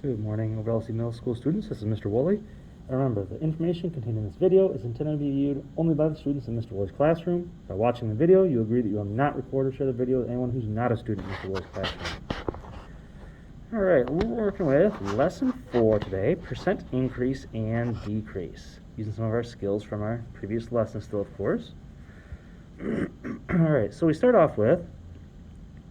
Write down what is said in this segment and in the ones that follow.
Good morning, Overall Middle School students. This is Mr. Woolley. And remember, the information contained in this video is intended to be viewed only by the students in Mr. Woolley's classroom. By watching the video, you agree that you will not record or share the video with anyone who's not a student in Mr. Woolley's classroom. Alright, we're working with Lesson 4 today, percent increase and decrease. Using some of our skills from our previous lesson still, of course. Alright, so we start off with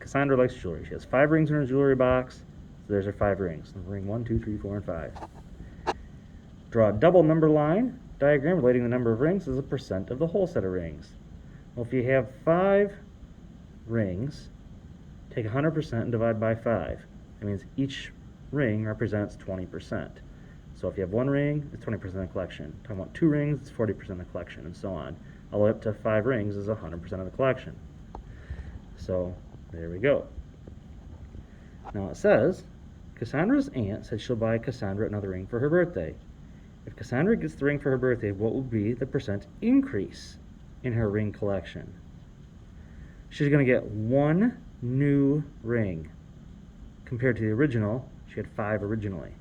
Cassandra likes jewelry. She has 5 rings in her jewelry box. So there's her 5 rings. Ring 1, 2, 3, 4, and 5. Draw a double number line diagram relating the number of rings as a percent of the whole set of rings. Well, if you have 5 rings, take 100% and divide by 5. That means each ring represents 20%. So if you have 1 ring, it's 20% of the collection. Talking about 2 rings, it's 40% of the collection, and so on. All the way up to 5 rings is 100% of the collection. So there we go. Now it says, Cassandra's aunt said she'll buy Cassandra another ring for her birthday. If Cassandra gets the ring for her birthday, what will be the percent increase in her ring collection? She's going to get 1 new ring. Compared to the original, she had 5 originally.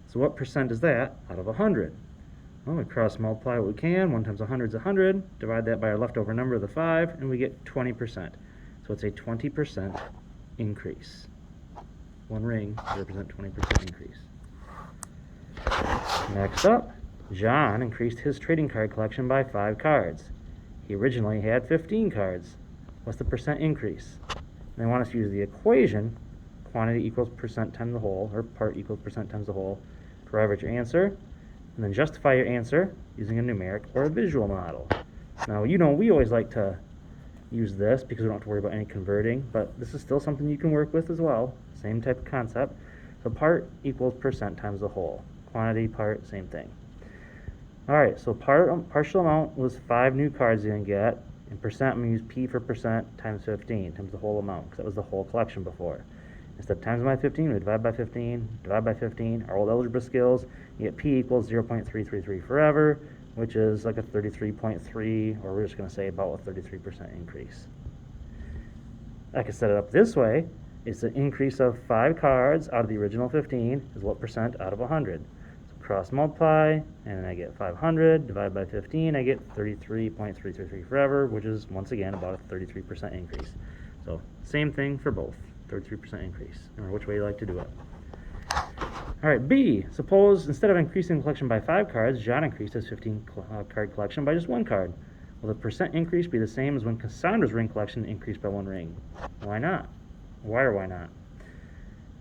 So what percent is that out of 100? Well, we cross multiply what we can. 1 times 100 is 100. Divide that by our leftover number of the 5, and we get 20%. So it's a 20% increase. 1 ring to represent 20% increase. Next up, John increased his trading card collection by 5 cards. He originally had 15 cards. What's the percent increase? And they want us to use the equation, quantity equals percent times the whole, or part equals percent times the whole, to arrive at your answer, and then justify your answer using a numeric or a visual model. Now, you know, we always like to use this because we don't have to worry about any converting, but this is still something you can work with as well. Same type of concept. So part equals percent times the whole. Quantity, part, same thing. Alright, so partial amount was 5 new cards you're going to get. And percent, I'm going to use P for percent times 15 times the whole amount, because that was the whole collection before. Instead of times by 15, we divide by 15, divide by 15. Our old algebra skills, you get P equals 0.333 forever, which is like a 33.3, or we're just going to say about a 33% increase. I can set it up this way. It's an increase of 5 cards out of the original 15 is what percent out of 100. So cross multiply, and I get 500, divide by 15, I get 33.333 forever, which is once again about a 33% increase. So same thing for both, 33% increase. Remember which way you like to do it. Alright, B. Suppose instead of increasing the collection by 5 cards, John increased his 15 card collection by just 1 card. Will the percent increase be the same as when Cassandra's ring collection increased by 1 ring? Why not? Why or why not?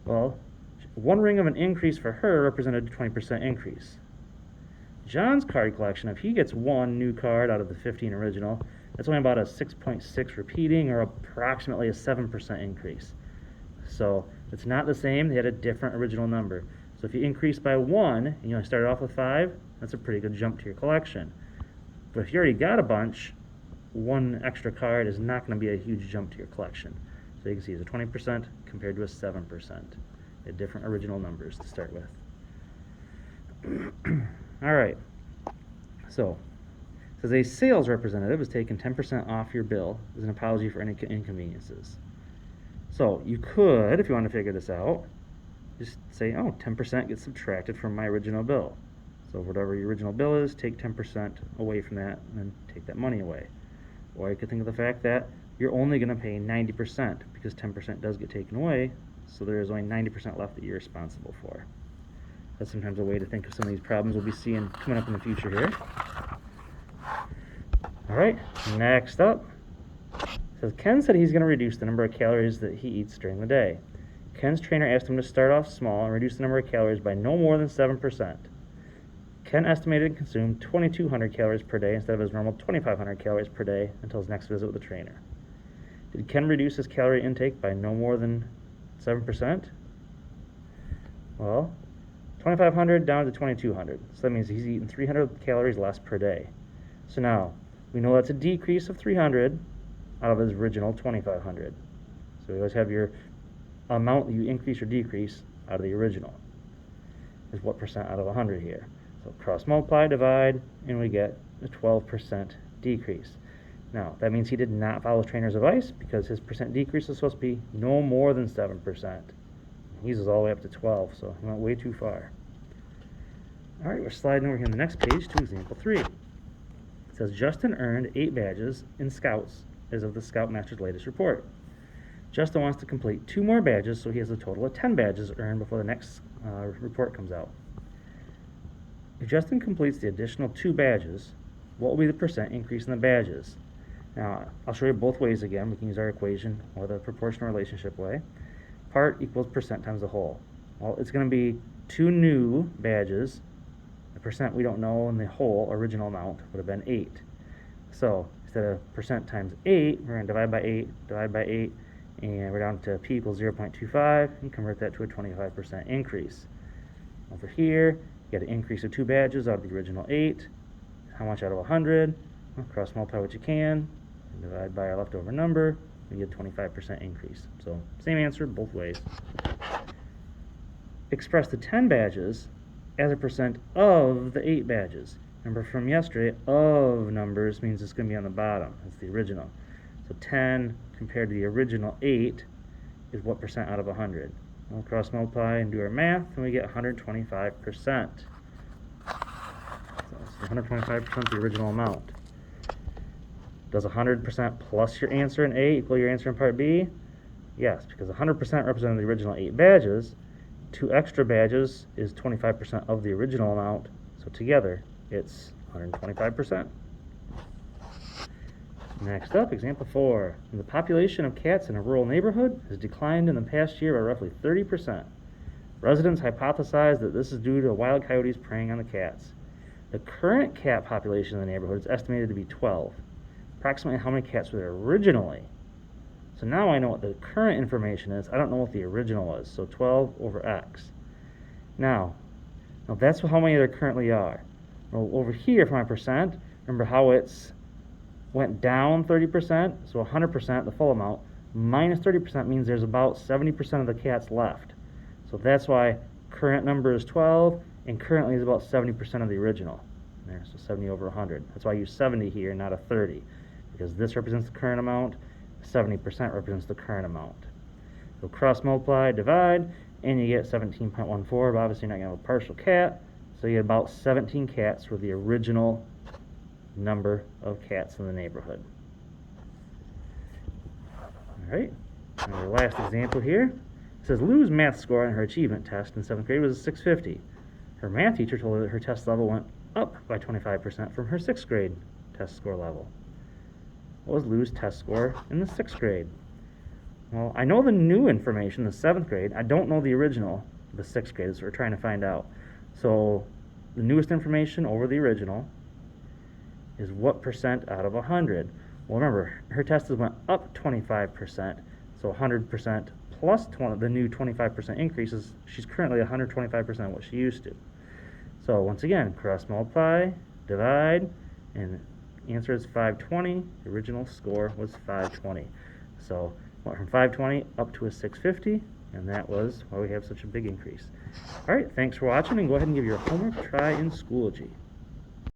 Well, 1 ring of an increase for her represented a 20% increase. John's card collection, if he gets 1 new card out of the 15 original, that's only about a 6.6 repeating, or approximately a 7% increase. So it's not the same. They had a different original number. So if you increase by 1 and you only started off with 5, that's a pretty good jump to your collection. But if you already got a bunch, 1 extra card is not going to be a huge jump to your collection. So you can see it's a 20% compared to a 7%. They had different original numbers to start with. All right. So it says a sales representative is taking 10% off your bill as an apology for any inconveniences. So you could, if you want to figure this out, just say, oh, 10% gets subtracted from my original bill. So whatever your original bill is, take 10% away from that, and then take that money away. Or you could think of the fact that you're only going to pay 90% because 10% does get taken away, so there is only 90% left that you're responsible for. That's sometimes a way to think of some of these problems we'll be seeing coming up in the future here. All right, next up. Says Ken said he's going to reduce the number of calories that he eats during the day. Ken's trainer asked him to start off small and reduce the number of calories by no more than 7%. Ken estimated to consume 2,200 calories per day instead of his normal 2,500 calories per day until his next visit with the trainer. Did Ken reduce his calorie intake by no more than 7%? Well, 2,500 down to 2,200. So that means he's eating 300 calories less per day. So now, we know that's a decrease of 300 out of his original 2,500. So you always have your amount that you increase or decrease out of the original. Is what percent out of 100 here. So cross multiply, divide, and we get a 12% decrease. Now, that means he did not follow his trainer's advice because his percent decrease is supposed to be no more than 7%. He uses all the way up to 12, so he went way too far. All right, we're sliding over here on the next page to example 3. It says Justin earned 8 badges in Scouts as of the Scoutmaster's latest report. Justin wants to complete 2 more badges, so he has a total of 10 badges earned before the next report comes out. If Justin completes the additional 2 badges, what will be the percent increase in the badges? Now, I'll show you both ways again. We can use our equation or the proportional relationship way. Part equals percent times the whole. Well, it's going to be 2 new badges. The percent we don't know, and the whole original amount would have been 8. So instead of percent times 8, we're going to divide by 8, and we're down to p equals 0.25, and convert that to a 25% increase. Over here, you get an increase of 2 badges out of the original 8. How much out of 100? Well, cross multiply what you can, and divide by our leftover number, we get a 25% increase. So same answer both ways. Express the 10 badges as a percent of the 8 badges. Remember from yesterday, of numbers means it's going to be on the bottom. That's the original. So 10 compared to the original 8 is what percent out of 100? We'll cross multiply and do our math, and we get 125%. So it's 125% the original amount. Does 100% plus your answer in A equal your answer in part B? Yes, because 100% represented the original 8 badges. 2 extra badges is 25% of the original amount, so together it's 125%. Next up, example 4. The population of cats in a rural neighborhood has declined in the past year by roughly 30%. Residents hypothesize that this is due to wild coyotes preying on the cats. The current cat population in the neighborhood is estimated to be 12. Approximately how many cats were there originally? So now I know what the current information is. I don't know what the original was. So 12 over x. Now that's how many there currently are. Well, over here for my percent, remember how it's went down 30%? So 100%, the full amount, minus 30% means there's about 70% of the cats left. So that's why current number is 12, and currently is about 70% of the original. There, so 70 over 100. That's why I use 70 here, not a 30. Because this represents the current amount, 70% represents the current amount. So cross multiply, divide, and you get 17.14, but obviously you're not going to have a partial cat, so you get about 17 cats for the original number of cats in the neighborhood. Alright, and our last example here. It says Lou's math score on her achievement test in 7th grade was a 650. Her math teacher told her that her test level went up by 25% from her 6th grade test score level. What was Lou's test score in the 6th grade? Well, I know the new information, the 7th grade. I don't know the original, the 6th grade, so we're trying to find out. So the newest information over the original is what percent out of 100? Well, remember, her test went up 25%, so 100% plus the new 25% increases. She's currently 125% what she used to. So once again, cross multiply, divide, and answer is 520. The original score was 520. So went from 520 up to a 650, and that was why we have such a big increase. All right, thanks for watching, and go ahead and give your homework a try in Schoology.